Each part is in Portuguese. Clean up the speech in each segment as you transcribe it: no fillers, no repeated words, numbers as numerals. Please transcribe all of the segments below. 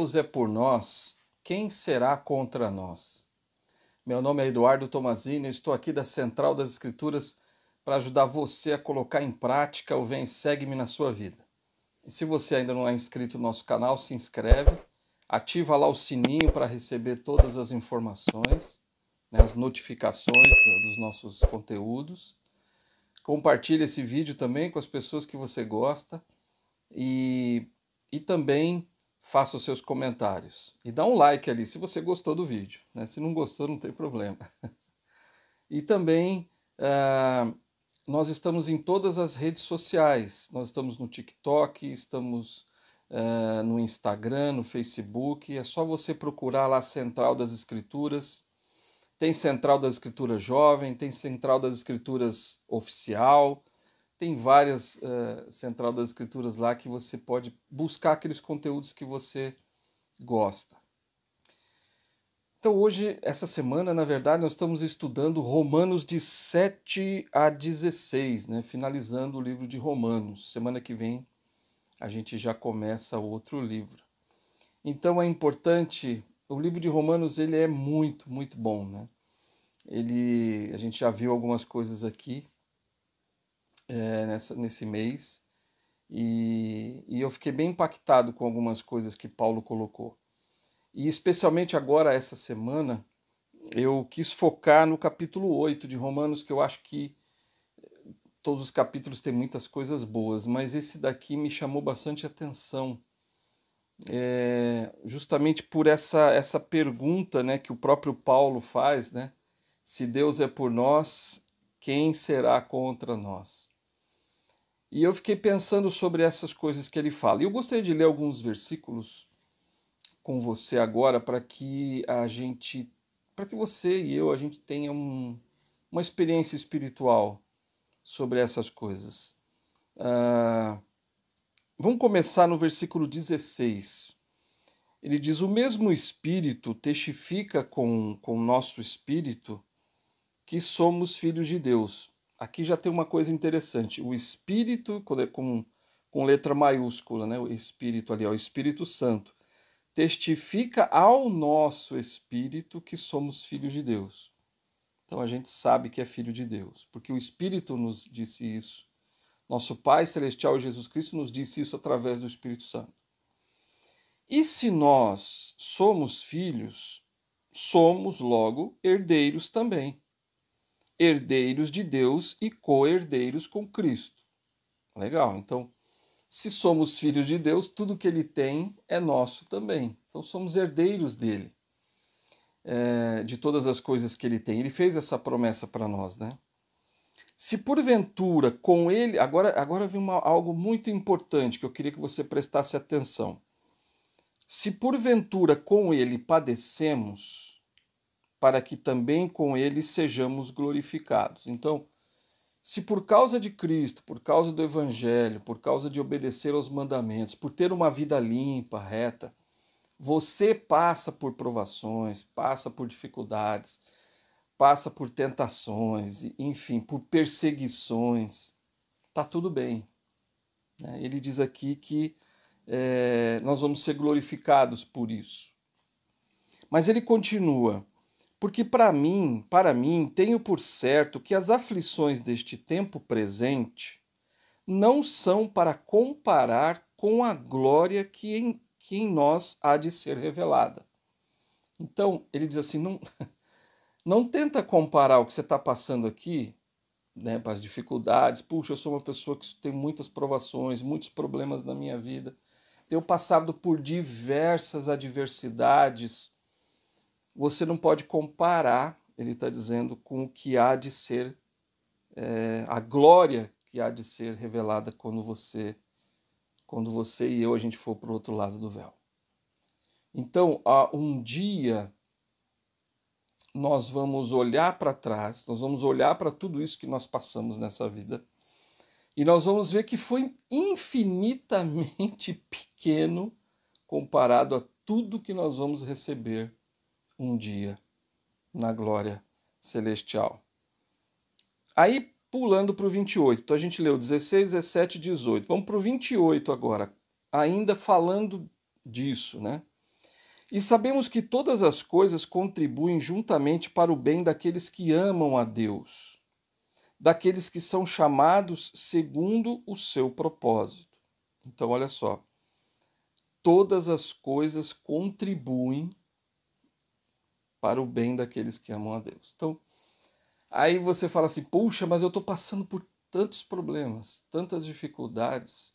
Deus é por nós, quem será contra nós? Meu nome é Eduardo Tomazini, eu estou aqui da Central das Escrituras para ajudar você a colocar em prática o Vem Segue-me na sua vida. E se você ainda não é inscrito no nosso canal, se inscreve, ativa lá o sininho para receber todas as informações, né, as notificações dos nossos conteúdos. Compartilhe esse vídeo também com as pessoas que você gosta e também faça os seus comentários. E dá um like ali se você gostou do vídeo, né? Se não gostou, não tem problema. E também nós estamos em todas as redes sociais. Nós estamos no TikTok, estamos no Instagram, no Facebook. É só você procurar lá Central das Escrituras. Tem Central das Escrituras Jovem, tem Central das Escrituras Oficial, tem várias Central das Escrituras lá que você pode buscar aqueles conteúdos que você gosta. Então hoje, essa semana, na verdade, nós estamos estudando Romanos de 7 a 16, né? Finalizando o livro de Romanos. Semana que vem a gente já começa outro livro. Então é importante, o livro de Romanos ele é muito, muito bom, né? A gente já viu algumas coisas aqui nesse mês e eu fiquei bem impactado com algumas coisas que Paulo colocou. E especialmente agora, essa semana, eu quis focar no capítulo 8 de Romanos, que eu acho que todos os capítulos têm muitas coisas boas, mas esse daqui me chamou bastante atenção, justamente por essa pergunta, né, que o próprio Paulo faz, né? Se Deus é por nós, quem será contra nós? E eu fiquei pensando sobre essas coisas que ele fala. E eu gostaria de ler alguns versículos com você agora para que você e eu, a gente tenha uma experiência espiritual sobre essas coisas. Vamos começar no versículo 16. Ele diz: o mesmo Espírito testifica com o nosso espírito que somos filhos de Deus. Aqui já tem uma coisa interessante. O Espírito, com letra maiúscula, né? O Espírito ali, ó, o Espírito Santo, testifica ao nosso espírito que somos filhos de Deus. Então a gente sabe que é filho de Deus, porque o Espírito nos disse isso. Nosso Pai Celestial Jesus Cristo nos disse isso através do Espírito Santo. E se nós somos filhos, somos logo herdeiros também. Herdeiros de Deus e co-herdeiros com Cristo. Legal, então, se somos filhos de Deus, tudo que ele tem é nosso também. Então, somos herdeiros dele, de todas as coisas que ele tem. Ele fez essa promessa para nós, né? Se porventura com ele... Agora vem algo muito importante que eu queria que você prestasse atenção. Se porventura com ele padecemos, para que também com ele sejamos glorificados. Então, se por causa de Cristo, por causa do Evangelho, por causa de obedecer aos mandamentos, por ter uma vida limpa, reta, você passa por provações, passa por dificuldades, passa por tentações, enfim, por perseguições, tá tudo bem. Ele diz aqui que nós vamos ser glorificados por isso. Mas ele continua: porque para mim, tenho por certo que as aflições deste tempo presente não são para comparar com a glória que em nós há de ser revelada. Então, ele diz assim, não tenta comparar o que você está passando aqui, né, as dificuldades. Puxa, eu sou uma pessoa que tem muitas provações, muitos problemas na minha vida. Tenho passado por diversas adversidades. Você não pode comparar, ele está dizendo, com o que há de ser, a glória que há de ser revelada quando você e eu, a gente for para o outro lado do véu. Então, um dia, nós vamos olhar para trás, nós vamos olhar para tudo isso que nós passamos nessa vida, e nós vamos ver que foi infinitamente pequeno comparado a tudo que nós vamos receber um dia na glória celestial. Aí, pulando para o 28, então a gente leu 16, 17, 18. Vamos para o 28 agora, ainda falando disso, né? E sabemos que todas as coisas contribuem juntamente para o bem daqueles que amam a Deus, daqueles que são chamados segundo o seu propósito. Então, olha só, todas as coisas contribuem para o bem daqueles que amam a Deus. Então, aí você fala assim, puxa, mas eu estou passando por tantos problemas, tantas dificuldades.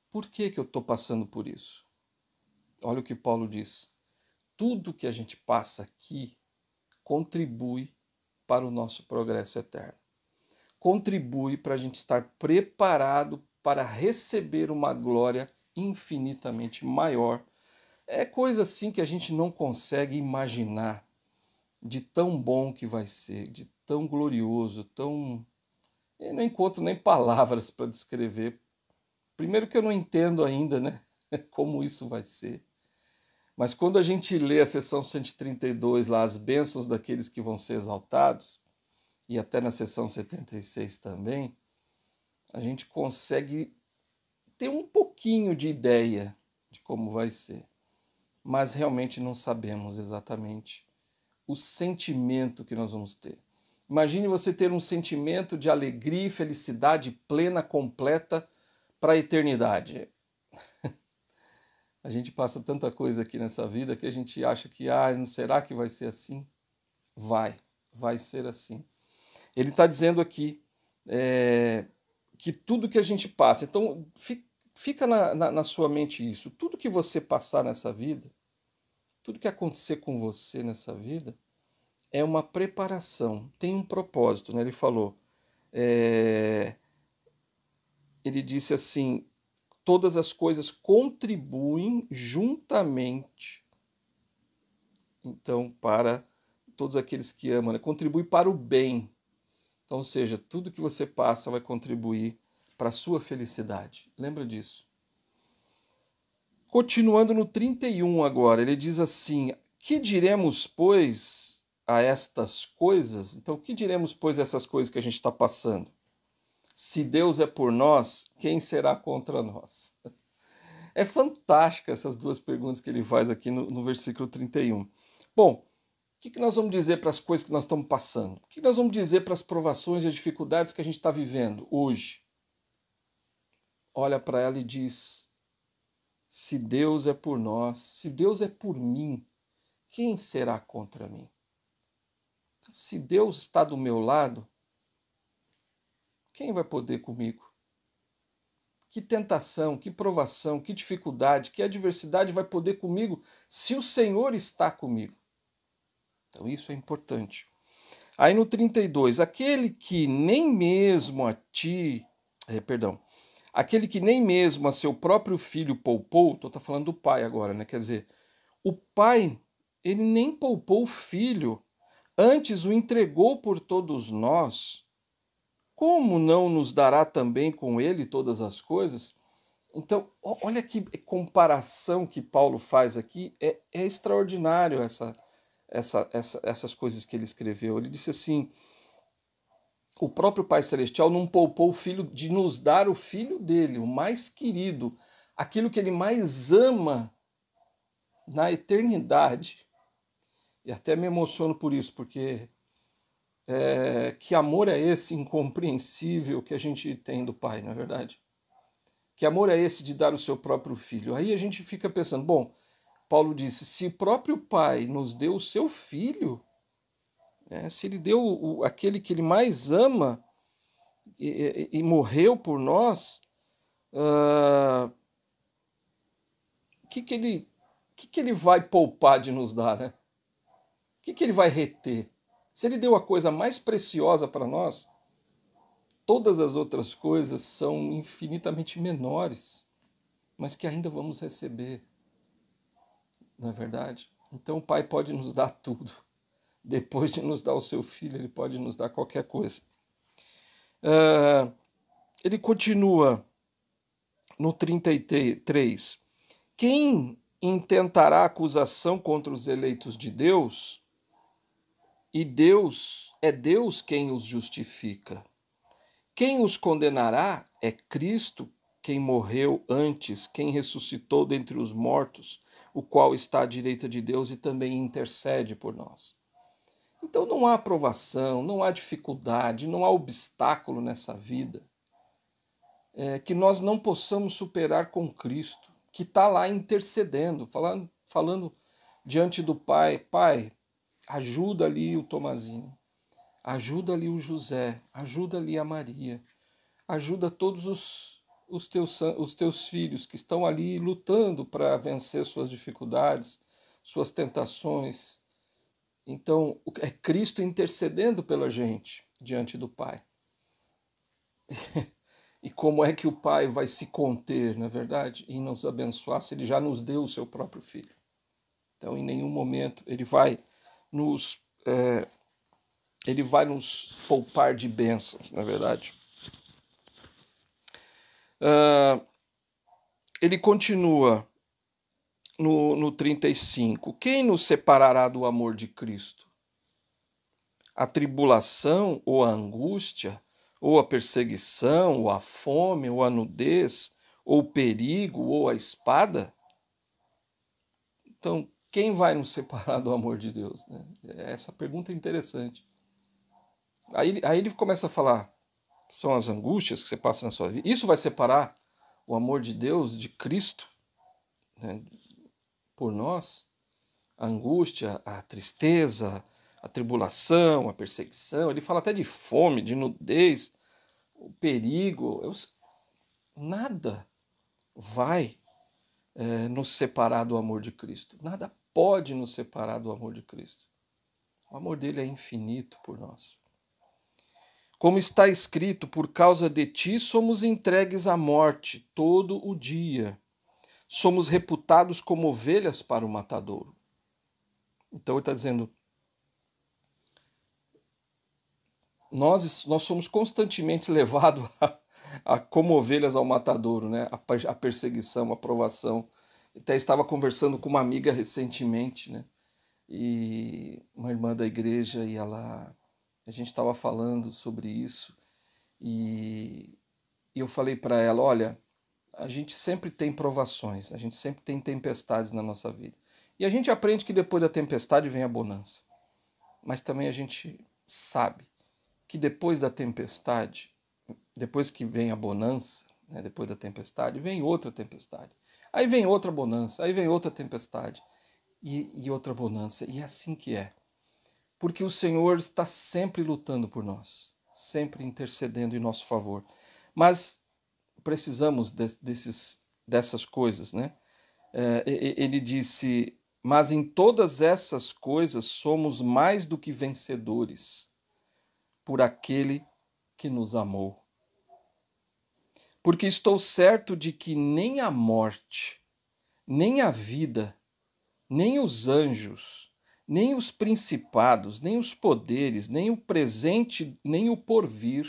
Por que eu estou passando por isso? Olha o que Paulo diz. Tudo que a gente passa aqui contribui para o nosso progresso eterno. Contribui para a gente estar preparado para receber uma glória infinitamente maior. É coisa assim que a gente não consegue imaginar, de tão bom que vai ser, de tão glorioso, tão... Eu não encontro nem palavras para descrever. Primeiro que eu não entendo ainda, né, como isso vai ser. Mas quando a gente lê a seção 132 lá, as bênçãos daqueles que vão ser exaltados, e até na seção 76 também, a gente consegue ter um pouquinho de ideia de como vai ser. Mas realmente não sabemos exatamente o sentimento que nós vamos ter. Imagine você ter um sentimento de alegria e felicidade plena, completa, para a eternidade. A gente passa tanta coisa aqui nessa vida que a gente acha que, não será que vai ser assim? Vai ser assim. Ele está dizendo aqui que tudo que a gente passa, então fica na sua mente isso, tudo que você passar nessa vida, tudo que acontecer com você nessa vida, é uma preparação, tem um propósito, né? Ele falou, ele disse assim, todas as coisas contribuem juntamente, então, para todos aqueles que amam, né? Contribui para o bem. Então, ou seja, tudo que você passa vai contribuir para a sua felicidade. Lembra disso. Continuando no 31 agora, ele diz assim, que diremos, pois, a estas coisas? Então, o que diremos, pois, a essas coisas que a gente está passando? Se Deus é por nós, quem será contra nós? É fantástica essas duas perguntas que ele faz aqui no versículo 31. Bom, o que nós vamos dizer para as coisas que nós estamos passando? O que nós vamos dizer para as provações e as dificuldades que a gente está vivendo hoje? Olha para ela e diz, se Deus é por nós, se Deus é por mim, quem será contra mim? Se Deus está do meu lado, quem vai poder comigo? Que tentação, que provação, que dificuldade, que adversidade vai poder comigo se o Senhor está comigo? Então isso é importante. Aí no 32, aquele que nem mesmo aquele que nem mesmo a seu próprio filho poupou, tá falando do pai agora, né? Quer dizer, o pai, ele nem poupou o filho, antes o entregou por todos nós, como não nos dará também com ele todas as coisas? Então, olha que comparação que Paulo faz aqui, é extraordinário essas coisas que ele escreveu. Ele disse assim, o próprio Pai Celestial não poupou o Filho de nos dar o Filho dele, o mais querido, aquilo que ele mais ama na eternidade. E até me emociono por isso, porque que amor é esse incompreensível que a gente tem do Pai, não é verdade? Que amor é esse de dar o seu próprio Filho? Aí a gente fica pensando, bom, Paulo disse, se o próprio Pai nos deu o seu Filho, se ele deu aquele que ele mais ama e morreu por nós, o que ele vai poupar de nos dar, né? O que ele vai reter? Se ele deu a coisa mais preciosa para nós, todas as outras coisas são infinitamente menores, mas que ainda vamos receber, não é verdade? Então o Pai pode nos dar tudo. Depois de nos dar o seu Filho, ele pode nos dar qualquer coisa. Ele continua no 33. Quem intentará acusação contra os eleitos de Deus? E Deus quem os justifica. Quem os condenará é Cristo, quem morreu antes, quem ressuscitou dentre os mortos, o qual está à direita de Deus e também intercede por nós. Então não há provação, não há dificuldade, não há obstáculo nessa vida que nós não possamos superar com Cristo, que está lá intercedendo, falando diante do Pai: Pai, ajuda ali o Tomazinho, ajuda ali o José, ajuda ali a Maria, ajuda todos os teus filhos que estão ali lutando para vencer suas dificuldades, suas tentações. Então, é Cristo intercedendo pela gente diante do Pai. E como é que o Pai vai se conter, não é verdade, em nos abençoar se Ele já nos deu o seu próprio Filho? Então, em nenhum momento Ele vai nos poupar de bênçãos, não é verdade? Ele continua no 35. Quem nos separará do amor de Cristo? A tribulação ou a angústia, ou a perseguição, ou a fome, ou a nudez, ou o perigo, ou a espada? Então, quem vai nos separar do amor de Deus, né? Essa pergunta é interessante. Aí ele começa a falar, são as angústias que você passa na sua vida. Isso vai separar o amor de Deus, de Cristo, né, por nós? A angústia, a tristeza, a tribulação, a perseguição. Ele fala até de fome, de nudez, o perigo. Nada vai nos separar do amor de Cristo. Nada pode nos separar do amor de Cristo. O amor dele é infinito por nós. Como está escrito, por causa de ti somos entregues à morte todo o dia. Somos reputados como ovelhas para o matadouro. Então ele está dizendo, nós somos constantemente levados como ovelhas ao matadouro, né? A perseguição, a provação. Até estava conversando com uma amiga recentemente, né? E uma irmã da igreja, e a gente estava falando sobre isso, e eu falei para ela, olha, a gente sempre tem provações, a gente sempre tem tempestades na nossa vida. E a gente aprende que depois da tempestade vem a bonança. Mas também a gente sabe que depois da tempestade, depois que vem a bonança, né, depois da tempestade, vem outra tempestade. Aí vem outra bonança, aí vem outra tempestade e outra bonança. E é assim que é. Porque o Senhor está sempre lutando por nós, sempre intercedendo em nosso favor. Mas precisamos dessas coisas, né? Ele disse, mas em todas essas coisas somos mais do que vencedores por aquele que nos amou. Porque estou certo de que nem a morte, nem a vida, nem os anjos, nem os principados, nem os poderes, nem o presente, nem o porvir,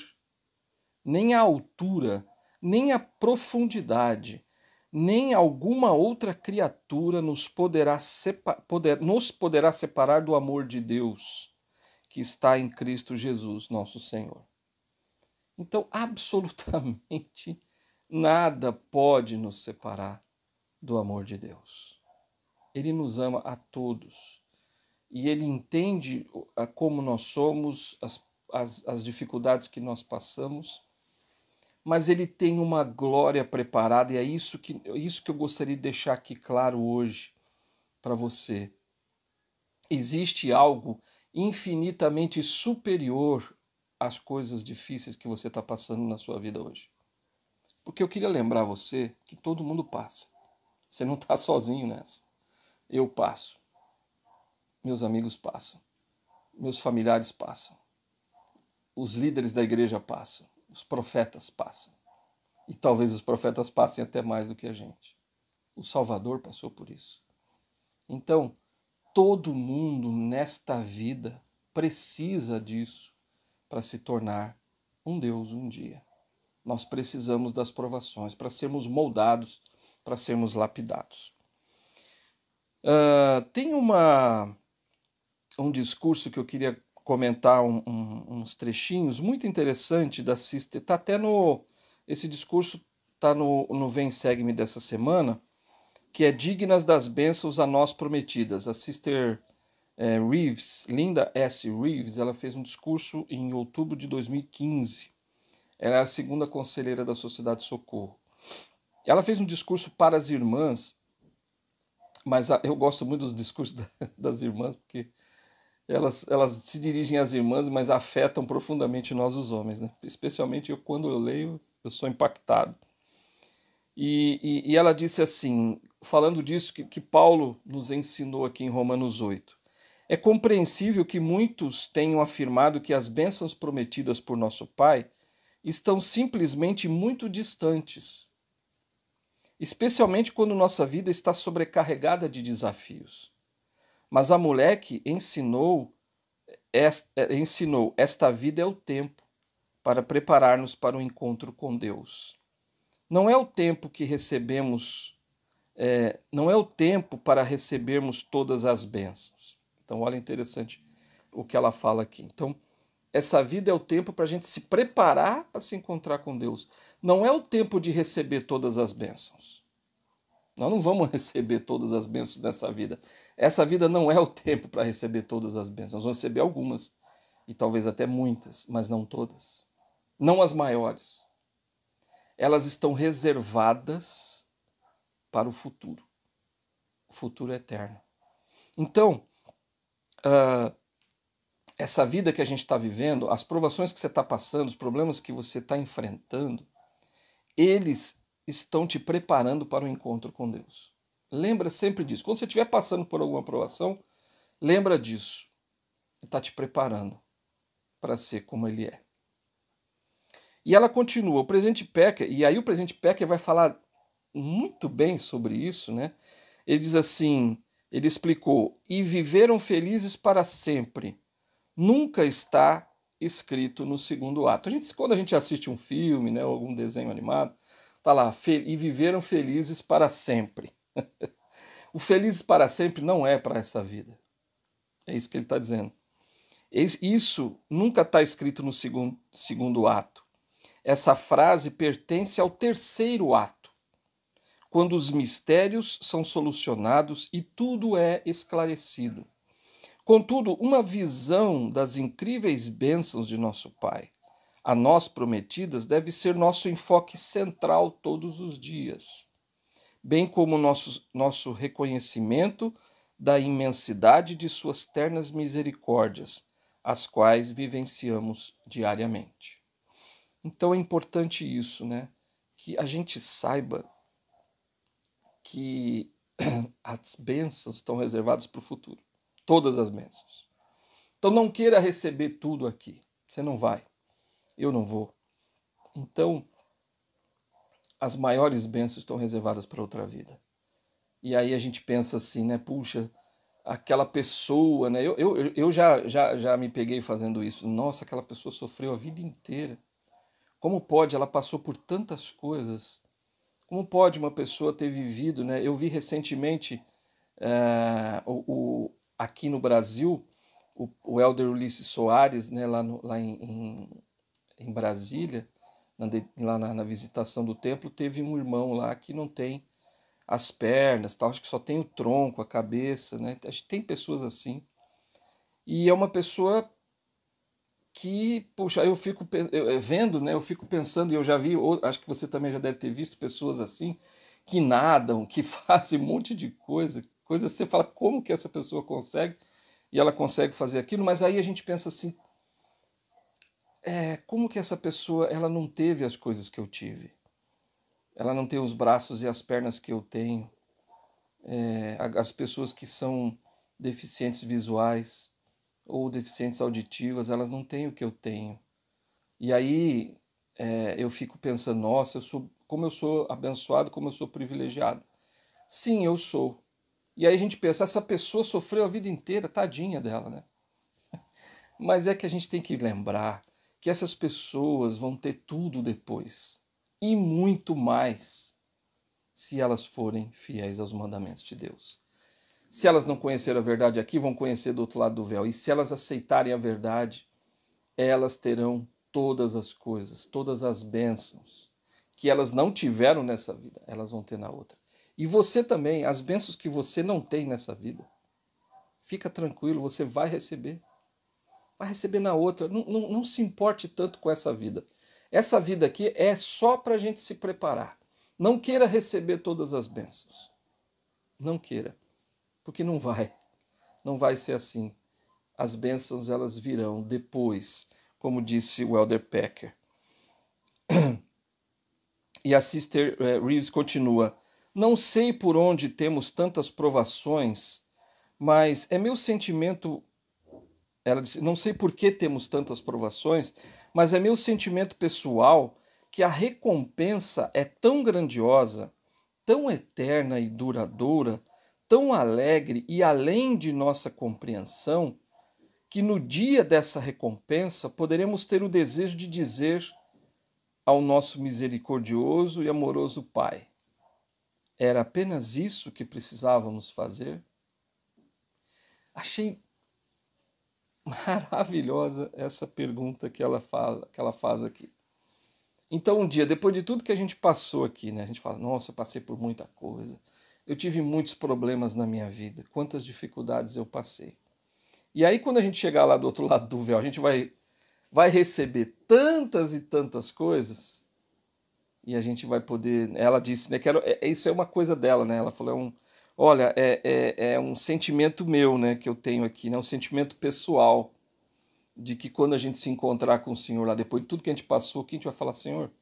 nem a altura, nem a profundidade, nem alguma outra criatura nos poderá separar do amor de Deus que está em Cristo Jesus, nosso Senhor. Então, absolutamente nada pode nos separar do amor de Deus. Ele nos ama a todos e Ele entende como nós somos, as dificuldades que nós passamos, mas Ele tem uma glória preparada e é isso que eu gostaria de deixar aqui claro hoje para você. Existe algo infinitamente superior às coisas difíceis que você está passando na sua vida hoje. Porque eu queria lembrar você que todo mundo passa. Você não está sozinho nessa. Eu passo. Meus amigos passam. Meus familiares passam. Os líderes da igreja passam. Os profetas passam. E talvez os profetas passem até mais do que a gente. O Salvador passou por isso. Então, todo mundo nesta vida precisa disso para se tornar um Deus um dia. Nós precisamos das provações para sermos moldados, para sermos lapidados. Tem um discurso que eu queria comentar, uns trechinhos muito interessante da Sister. Está até esse discurso está no Vem Segue-me dessa semana, que é Dignas das Bênçãos a Nós Prometidas. A Sister Reeves, Linda S. Reeves, ela fez um discurso em outubro de 2015. Ela é a segunda conselheira da Sociedade Socorro. Ela fez um discurso para as irmãs, mas eu gosto muito dos discursos das irmãs, porque elas se dirigem às irmãs, mas afetam profundamente nós os homens, né? Especialmente quando eu leio, eu sou impactado. E ela disse assim, falando disso que Paulo nos ensinou aqui em Romanos 8. É compreensível que muitos tenham afirmado que as bênçãos prometidas por nosso Pai estão simplesmente muito distantes, especialmente quando nossa vida está sobrecarregada de desafios. Mas a mulher que ensinou esta vida é o tempo para preparar-nos para o encontro com Deus. Não é o tempo que recebemos, não é o tempo para recebermos todas as bênçãos. Então, olha interessante o que ela fala aqui. Então, essa vida é o tempo para a gente se preparar para se encontrar com Deus. Não é o tempo de receber todas as bênçãos. Nós não vamos receber todas as bênçãos dessa vida. Essa vida não é o tempo para receber todas as bênçãos. Nós vamos receber algumas, e talvez até muitas, mas não todas. Não as maiores. Elas estão reservadas para o futuro. O futuro eterno. Então, essa vida que a gente está vivendo, as provações que você está passando, os problemas que você está enfrentando, eles estão te preparando para o encontro com Deus. Lembra sempre disso. Quando você estiver passando por alguma provação, lembra disso. Está te preparando para ser como Ele é. E ela continua, o presidente Pecker, e aí o presidente Pecker vai falar muito bem sobre isso, né? Ele diz assim, ele explicou, e viveram felizes para sempre. Nunca está escrito no segundo ato. Quando a gente assiste um filme, né, ou algum desenho animado, tá lá, e viveram felizes para sempre. O felizes para sempre não é para essa vida. É isso que ele está dizendo. Isso nunca está escrito no segundo ato. Essa frase pertence ao terceiro ato, quando os mistérios são solucionados e tudo é esclarecido. Contudo, uma visão das incríveis bênçãos de nosso Pai, a nós prometidas, deve ser nosso enfoque central todos os dias, bem como nosso reconhecimento da imensidade de suas ternas misericórdias, as quais vivenciamos diariamente. Então é importante isso, né? Que a gente saiba que as bênçãos estão reservadas para o futuro. Todas as bênçãos. Então não queira receber tudo aqui. Você não vai. Eu não vou. Então, as maiores bênçãos estão reservadas para outra vida. E aí a gente pensa assim, né? Puxa, aquela pessoa, né? Eu já me peguei fazendo isso. Nossa, aquela pessoa sofreu a vida inteira. Como pode? Ela passou por tantas coisas. Como pode uma pessoa ter vivido, né? Eu vi recentemente aqui no Brasil, o Elder Ulisses Soares, né, lá em Brasília, lá na visitação do templo, teve um irmão lá que não tem as pernas, tal, acho que só tem o tronco, a cabeça, né? Acho que tem pessoas assim. E é uma pessoa que, puxa, eu fico vendo, né? Eu fico pensando, e eu já vi, acho que você também já deve ter visto pessoas assim, que nadam, que fazem um monte de coisa que você fala, como que essa pessoa consegue? E ela consegue fazer aquilo, mas aí a gente pensa assim, como que essa pessoa, ela não teve as coisas que eu tive? Ela não tem os braços e as pernas que eu tenho. As pessoas que são deficientes visuais ou deficientes auditivas, elas não têm o que eu tenho. E aí eu fico pensando, nossa, como eu sou abençoado, como eu sou privilegiado. Sim, eu sou. E aí a gente pensa, essa pessoa sofreu a vida inteira, tadinha dela, né? Mas é que a gente tem que lembrar que essas pessoas vão ter tudo depois. E muito mais, se elas forem fiéis aos mandamentos de Deus. Se elas não conheceram a verdade aqui, vão conhecer do outro lado do véu. E se elas aceitarem a verdade, elas terão todas as coisas, todas as bênçãos que elas não tiveram nessa vida, elas vão ter na outra. E você também, as bênçãos que você não tem nessa vida, fica tranquilo, você vai receber. Vai receber na outra. Não se importe tanto com essa vida. Essa vida aqui é só para a gente se preparar. Não queira receber todas as bênçãos. Não queira, porque não vai. Não vai ser assim. As bênçãos elas virão depois, como disse o Elder Packer. E a Sister Reeves continua: não sei por onde temos tantas provações, mas é meu sentimento. Ela disse: não sei por que temos tantas provações, mas é meu sentimento pessoal que a recompensa é tão grandiosa, tão eterna e duradoura, tão alegre e além de nossa compreensão, que no dia dessa recompensa poderemos ter o desejo de dizer ao nosso misericordioso e amoroso Pai: era apenas isso que precisávamos fazer? Achei maravilhosa essa pergunta que ela faz aqui. Então, um dia, depois de tudo que a gente passou aqui, né, a gente fala: nossa, eu passei por muita coisa, eu tive muitos problemas na minha vida, quantas dificuldades eu passei. E aí, quando a gente chegar lá do outro lado do véu, a gente vai receber tantas e tantas coisas, e a gente vai poder. Ela disse, né, isso é uma coisa dela, né? Ela falou: olha, é um sentimento meu, né, que eu tenho aqui, né, um sentimento pessoal, de que quando a gente se encontrar com o Senhor lá, depois de tudo que a gente passou, que a gente vai falar: Senhor,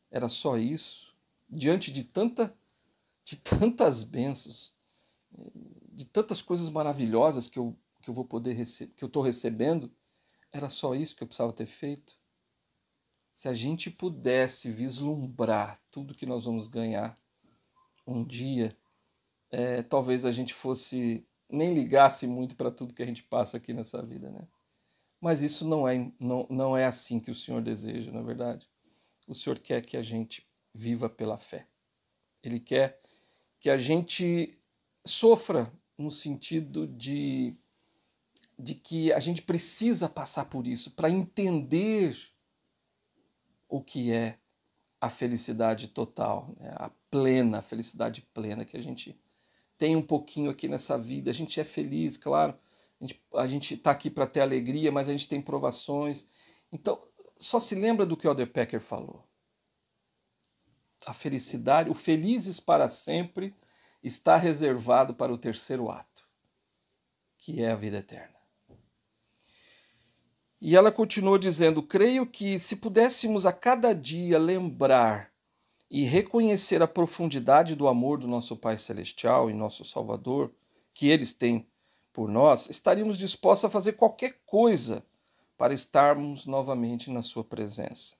era só isso? Diante de tantas bênçãos, de tantas coisas maravilhosas que eu vou poder receber, que eu estou recebendo, era só isso que eu precisava ter feito? Se a gente pudesse vislumbrar tudo que nós vamos ganhar um dia, talvez a gente nem ligasse muito para tudo que a gente passa aqui nessa vida, né? Mas isso não é assim que o Senhor deseja, na verdade. O Senhor quer que a gente viva pela fé. Ele quer que a gente sofra no sentido de que a gente precisa passar por isso para entender o que é a felicidade total, né? A felicidade plena que a gente tem um pouquinho aqui nessa vida. A gente é feliz, claro, a gente está aqui para ter alegria, mas a gente tem provações. Então, só se lembra do que o Elder Packer falou. A felicidade, o felizes para sempre, está reservado para o terceiro ato, que é a vida eterna. E ela continuou dizendo: creio que se pudéssemos a cada dia lembrar e reconhecer a profundidade do amor do nosso Pai Celestial e nosso Salvador, que eles têm por nós, estaríamos dispostos a fazer qualquer coisa para estarmos novamente na sua presença,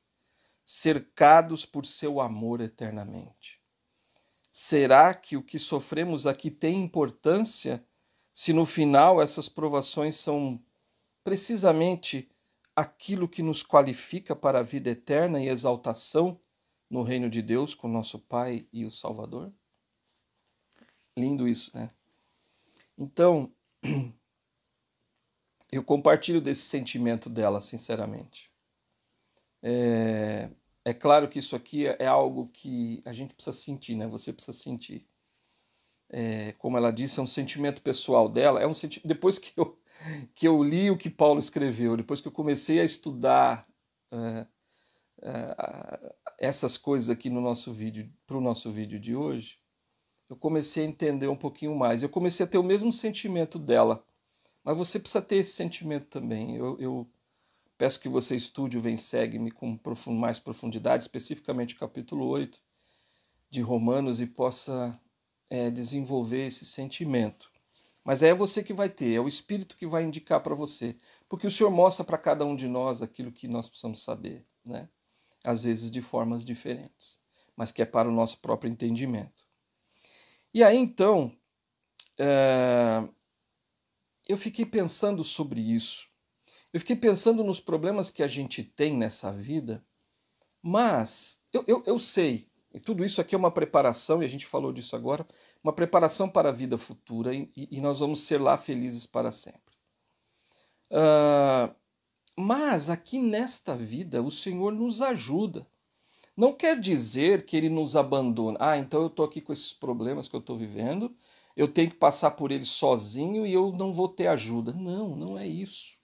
cercados por seu amor eternamente. Será que o que sofremos aqui tem importância se no final essas provações são precisamente aquilo que nos qualifica para a vida eterna e exaltação no reino de Deus com nosso Pai e o Salvador? Lindo isso, né? Então, eu compartilho desse sentimento dela, sinceramente. É claro que isso aqui é algo que a gente precisa sentir, né? Você precisa sentir. Como ela disse, é um sentimento pessoal dela. Depois que eu li o que Paulo escreveu, depois que eu comecei a estudar essas coisas aqui no nosso vídeo, para o nosso vídeo de hoje, eu comecei a entender um pouquinho mais. Eu comecei a ter o mesmo sentimento dela. Mas você precisa ter esse sentimento também. Eu peço que você estude o Vem Segue-me com mais profundidade, especificamente o capítulo 8 de Romanos, e possa desenvolver esse sentimento. Mas é você que vai ter, é o Espírito que vai indicar para você. Porque o Senhor mostra para cada um de nós aquilo que nós precisamos saber, né? Às vezes de formas diferentes, mas que é para o nosso próprio entendimento. E aí, então, eu fiquei pensando sobre isso. Eu fiquei pensando nos problemas que a gente tem nessa vida, mas eu sei, e tudo isso aqui é uma preparação, e a gente falou disso agora, uma preparação para a vida futura, e nós vamos ser lá felizes para sempre. Mas aqui nesta vida, o Senhor nos ajuda. Não quer dizer que ele nos abandona. Ah, então eu estou aqui com esses problemas que eu estou vivendo, eu tenho que passar por eles sozinho e eu não vou ter ajuda. Não, não é isso.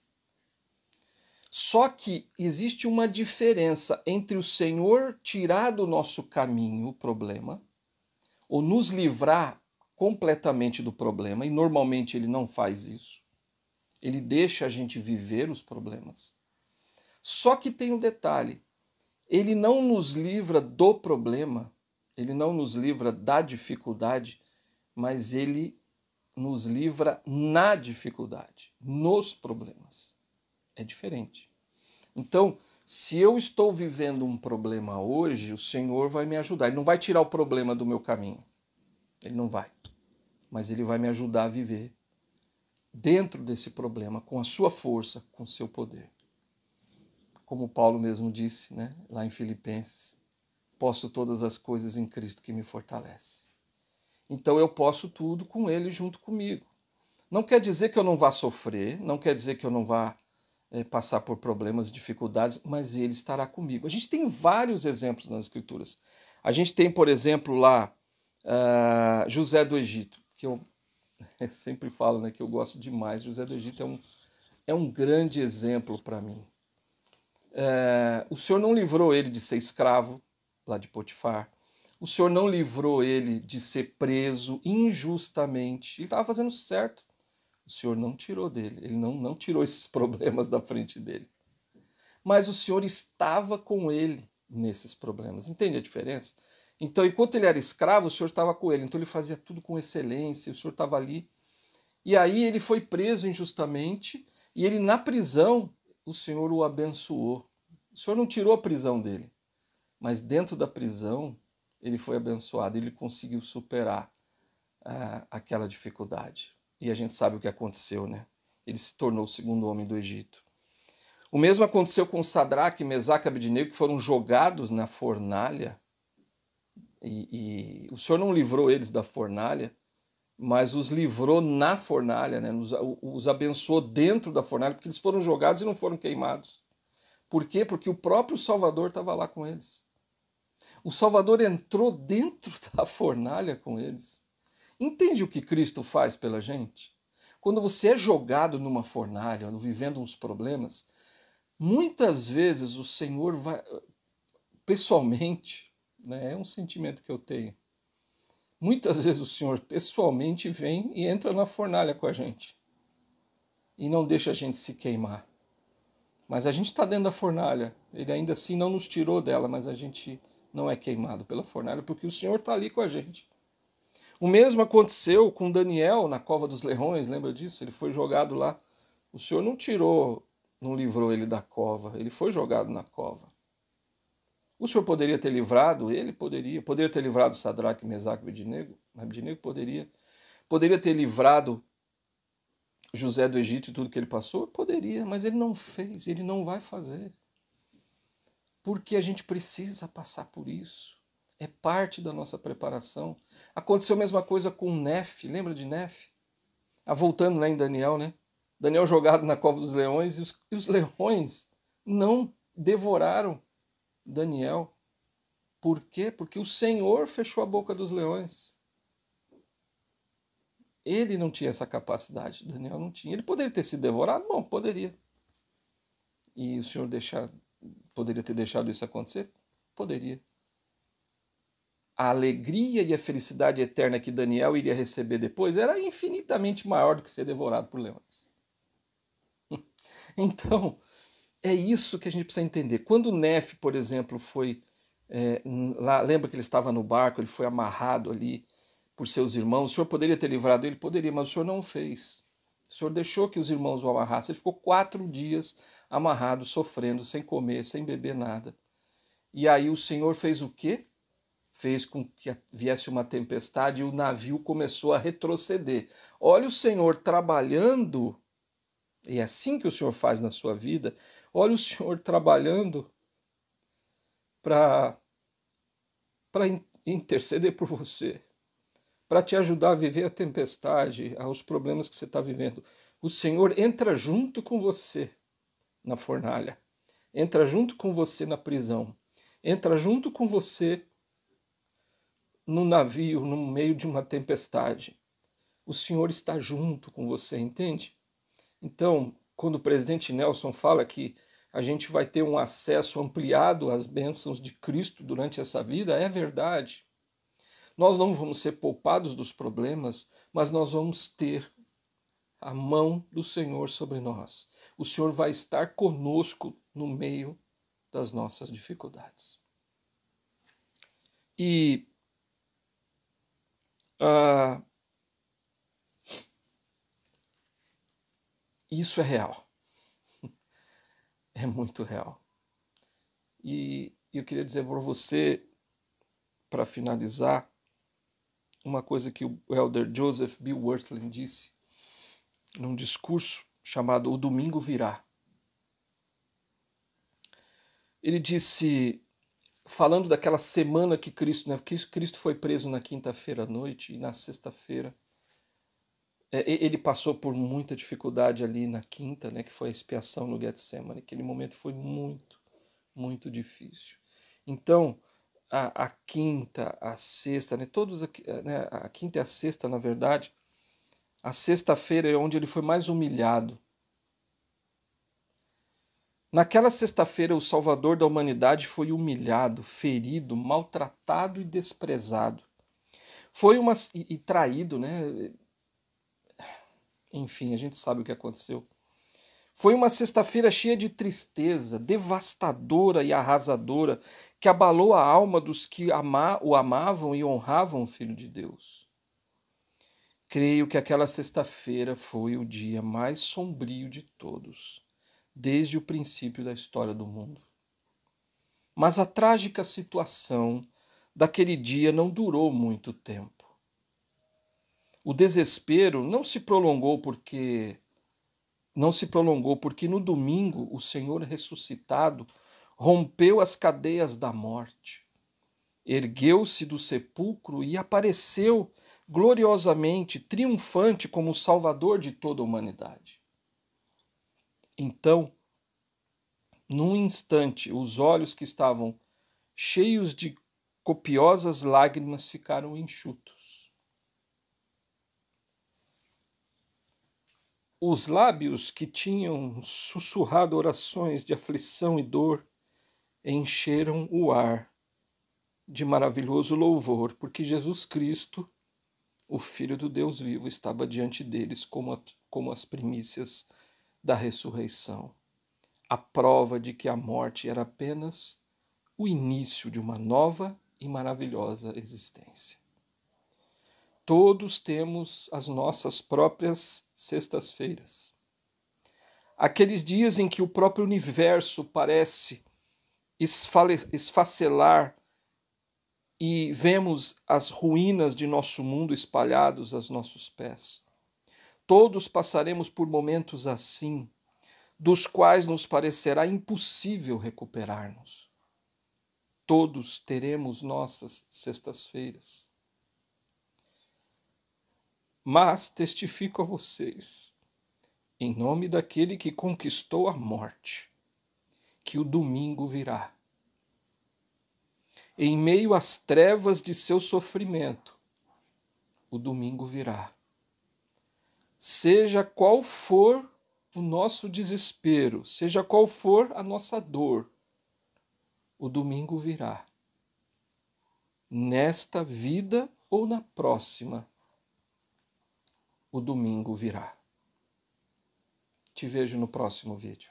Só que existe uma diferença entre o Senhor tirar do nosso caminho o problema, ou nos livrar completamente do problema, e normalmente ele não faz isso. Ele deixa a gente viver os problemas. Só que tem um detalhe, ele não nos livra do problema, ele não nos livra da dificuldade, mas ele nos livra na dificuldade, nos problemas. É diferente. Então, se eu estou vivendo um problema hoje, o Senhor vai me ajudar. Ele não vai tirar o problema do meu caminho. Ele não vai. Mas ele vai me ajudar a viver dentro desse problema, com a sua força, com o seu poder. Como Paulo mesmo disse, né, lá em Filipenses, posso todas as coisas em Cristo que me fortalece. Então eu posso tudo com ele junto comigo. Não quer dizer que eu não vá sofrer, não quer dizer que eu não vá passar por problemas, dificuldades, mas ele estará comigo. A gente tem vários exemplos nas Escrituras. A gente tem, por exemplo, lá José do Egito, que eu sempre falo, né, que eu gosto demais. José do Egito é um grande exemplo para mim. O Senhor não livrou ele de ser escravo, lá de Potifar. O Senhor não livrou ele de ser preso injustamente. Ele estava fazendo certo. O Senhor não tirou dele, ele não tirou esses problemas da frente dele. Mas o Senhor estava com ele nesses problemas. Entende a diferença? Então, enquanto ele era escravo, o Senhor estava com ele. Então, ele fazia tudo com excelência, o Senhor estava ali. E aí ele foi preso injustamente, e ele na prisão, o Senhor o abençoou. O Senhor não tirou a prisão dele, mas dentro da prisão, ele foi abençoado, ele conseguiu superar aquela dificuldade. E a gente sabe o que aconteceu, né? Ele se tornou o segundo homem do Egito. O mesmo aconteceu com Sadraque, Mesaque e Abednego, que foram jogados na fornalha. E o Senhor não livrou eles da fornalha, mas os livrou na fornalha, né? Os abençoou dentro da fornalha, porque eles foram jogados e não foram queimados. Por quê? Porque o próprio Salvador estava lá com eles. O Salvador entrou dentro da fornalha com eles. Entende o que Cristo faz pela gente? Quando você é jogado numa fornalha, vivendo uns problemas, muitas vezes o Senhor vai, pessoalmente, né, é um sentimento que eu tenho, muitas vezes o Senhor pessoalmente vem e entra na fornalha com a gente e não deixa a gente se queimar. Mas a gente está dentro da fornalha, ele ainda assim não nos tirou dela, mas a gente não é queimado pela fornalha porque o Senhor está ali com a gente. O mesmo aconteceu com Daniel na cova dos leões, lembra disso? Ele foi jogado lá. O Senhor não tirou, não livrou ele da cova, ele foi jogado na cova. O Senhor poderia ter livrado? Ele poderia. Poderia ter livrado Sadraque, Mesaque e Abednego? Abednego poderia. Poderia ter livrado José do Egito e tudo que ele passou? Poderia, mas ele não fez, ele não vai fazer. Porque a gente precisa passar por isso. É parte da nossa preparação. Aconteceu a mesma coisa com Nefe, lembra de Nefe? Voltando lá em Daniel, né? Daniel jogado na cova dos leões e os leões não devoraram Daniel. Por quê? Porque o Senhor fechou a boca dos leões. Ele não tinha essa capacidade, Daniel não tinha. Ele poderia ter sido devorado? Bom, poderia. E o Senhor poderia ter deixado isso acontecer? Poderia. A alegria e a felicidade eterna que Daniel iria receber depois era infinitamente maior do que ser devorado por leões. Então, é isso que a gente precisa entender. Quando Nefe, por exemplo, foi lá, lembra que ele estava no barco, ele foi amarrado ali por seus irmãos, o Senhor poderia ter livrado ele? Poderia, mas o Senhor não fez. O Senhor deixou que os irmãos o amarrassem. Ele ficou 4 dias amarrado, sofrendo, sem comer, sem beber nada. E aí o Senhor fez o quê? Fez com que viesse uma tempestade e o navio começou a retroceder. Olha o Senhor trabalhando, e é assim que o Senhor faz na sua vida, olha o Senhor trabalhando para interceder por você, para te ajudar a viver a tempestade, aos problemas que você está vivendo. O Senhor entra junto com você na fornalha, entra junto com você na prisão, entra junto com você no navio, no meio de uma tempestade. O Senhor está junto com você, entende? Então, quando o presidente Nelson fala que a gente vai ter um acesso ampliado às bênçãos de Cristo durante essa vida, é verdade. Nós não vamos ser poupados dos problemas, mas nós vamos ter a mão do Senhor sobre nós. O Senhor vai estar conosco no meio das nossas dificuldades. E isso é real. É muito real. E eu queria dizer para você, para finalizar, uma coisa que o elder Joseph B. Wirthlin disse num discurso chamado O Domingo Virá. Ele disse, falando daquela semana que Cristo, né, Cristo foi preso na quinta-feira à noite e na sexta-feira ele passou por muita dificuldade ali na quinta, né, que foi a expiação no Getsemane. Aquele momento foi muito, muito difícil. Então, a quinta, a sexta, né, né, a quinta e a sexta, na verdade, a sexta-feira é onde ele foi mais humilhado. Naquela sexta-feira, o Salvador da humanidade foi humilhado, ferido, maltratado e desprezado. E traído, né? Enfim, a gente sabe o que aconteceu. Foi uma sexta-feira cheia de tristeza, devastadora e arrasadora, que abalou a alma dos que o amavam e honravam o Filho de Deus. Creio que aquela sexta-feira foi o dia mais sombrio de todos, desde o princípio da história do mundo. Mas a trágica situação daquele dia não durou muito tempo. O desespero não se prolongou porque no domingo o Senhor ressuscitado rompeu as cadeias da morte, ergueu-se do sepulcro e apareceu gloriosamente, triunfante como o Salvador de toda a humanidade. Então, num instante, os olhos que estavam cheios de copiosas lágrimas ficaram enxutos. Os lábios que tinham sussurrado orações de aflição e dor encheram o ar de maravilhoso louvor, porque Jesus Cristo, o Filho do Deus vivo, estava diante deles como as primícias da ressurreição. A prova de que a morte era apenas o início de uma nova e maravilhosa existência. Todos temos as nossas próprias sextas-feiras. Aqueles dias em que o próprio universo parece esfacelar e vemos as ruínas de nosso mundo espalhados aos nossos pés. Todos passaremos por momentos assim, dos quais nos parecerá impossível recuperar-nos. Todos teremos nossas sextas-feiras. Mas testifico a vocês, em nome daquele que conquistou a morte, que o domingo virá. Em meio às trevas de seu sofrimento, o domingo virá. Seja qual for o nosso desespero, seja qual for a nossa dor, o domingo virá. Nesta vida ou na próxima, o domingo virá. Te vejo no próximo vídeo.